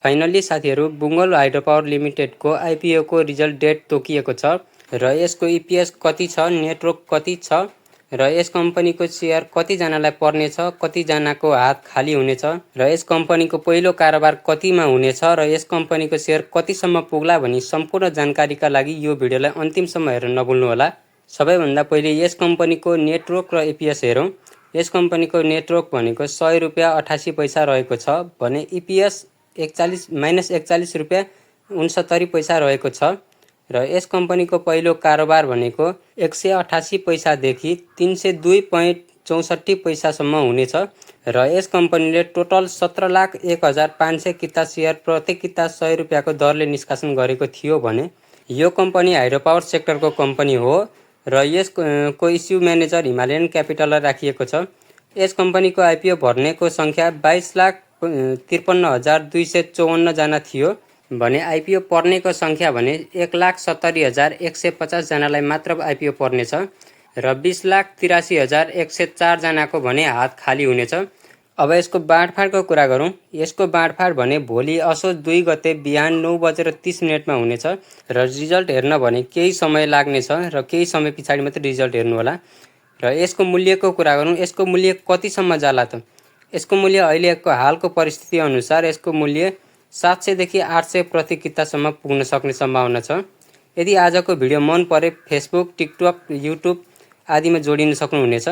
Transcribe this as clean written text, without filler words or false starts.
Finally साथीहरू, बुङ्गल hydro power लिमिटेडको IPO को result date तोकिएको छ र यसको इपिएस कति छ, नेटवर्क कति छ र यस कम्पनीको शेयर कतिजनालाई पर्नेछ, कतिजनाको हात खाली हुनेछ र यस कम्पनीको पहिलो कारोबार कतिमा हुनेछ र यस कम्पनीको शेयर कतिसम्म पुग्ला भनी सम्पूर्ण जानकारीका लागि यो भिडियोलाई अन्तिमसम्म हेर्न नभुल्नुहोला। सबैभन्दा पहिले यस कम्पनीको नेटवर्क र इपिएस हेरौँ। यस कम्पनीको नेटवर्क भनेको 100 रुपियाँ 88 पैसा रहेको छ भने इपिएस -41 रुपियाँ 69 पैसा रहेको छ र यस कम्पनीको पहिलो कारोबार भनेको 188 पैसादेखि 302.64 पैसासम्म हुनेछ र यस कम्पनीले टोटल 17,01,500 किता शेयर प्रत्येक किता 100 रुपियाँको दरले निष्कासन गरेको थियो भने यो कम्पनी हाइड्रो पावर सेक्टरको कम्पनी हो र यसको इस्यु म्यानेजर हिमालयन क्यापिटललाई राखिएको छ। यस कम्पनीको आइपिओ भर्नेको संख्या 22,53,254 जना थियो भने आइपिओ पर्नेको संख्या भने 1,70,150 जनालाई मात्र आइपिओ पर्नेछ र 20,83,104 जनाको भने हात खाली हुनेछ। अब यसको बाँडफाँडको कुरा गरौँ। यसको बाँडफाँड भने भोलि असोज 2 गते बिहान 9:30 मा हुनेछ र रिजल्ट हेर्न भने केही समय लाग्नेछ र केही समय पछाडि मात्रै रिजल्ट हेर्नु होला। र यसको मूल्यको कुरा गरौँ। यसको मूल्य कतिसम्म जाला त? यसको मूल्य अहिलेको हालको परिस्थिति अनुसार यसको मूल्य 700 देखि 800 प्रति कितासम्म पुग्न सक्ने सम्भावना छ। यदि आजको भिडियो मन परे फेसबुक, टिकटक, युट्युब आदिमा जोडिन सक्नुहुनेछ।